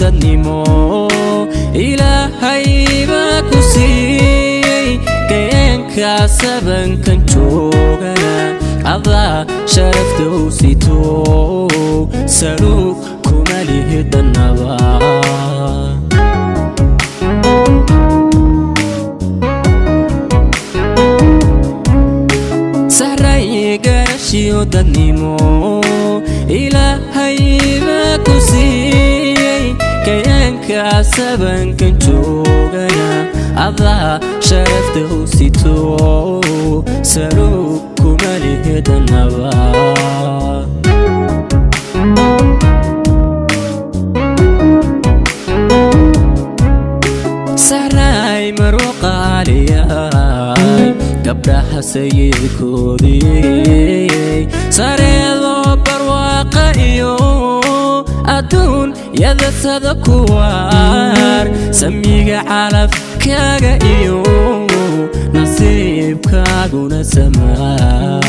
dadnimo Ilaahay baa ku siiyey keenka sabankan joogana adaa sharafta u sito saluug kuma lihidanaba garashiyo dadnimo Ilaahay baa ku siiyey keenka sabankan joogana adaa sharafta u sito saluug kuma lihidanaba saray marwo qaaliyay gabdhaha sayidkoodii sareedo barwaaqa iyo adduun yadasada kuwaar samiga calafkaaga iyo nasiibkaaguna samaa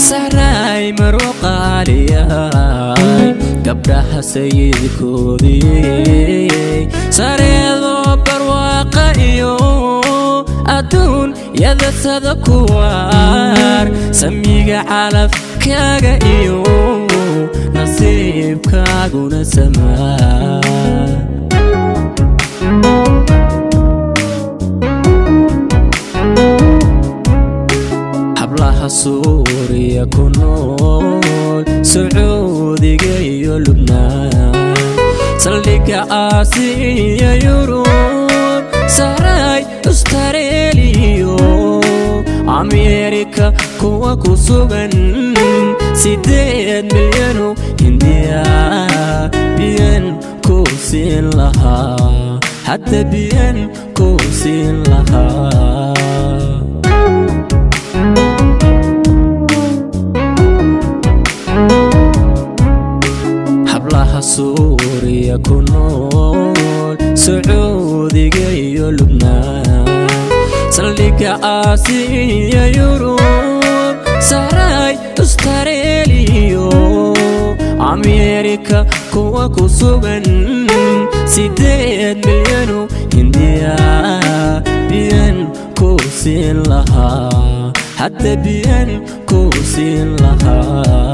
saray marwo qaaliyay gabdhaha sayidkoodii sareedo barwaaqa iyo adduun yadasada kuwaar samiga calafkaaga iyo nasiibkaaguna samaa hablaha Suuriya ku nool Sacuudiga iyo Lubnaan saldhigga Aasiya Yurub saray Australia Amerika kuwa ku sugan 8 milyan oo Hindiya biyan ku siin lahaa hatta biyan ku siin lahaa Suuriya ku nool Sacuudiga iyo Lubnaan saldhigga Aasiya Yurub saray Australia Amerika kuwa ku sugan 8 milyan oo Hindiya biyan ku siin lahaa hatta biyan ku siin lahaa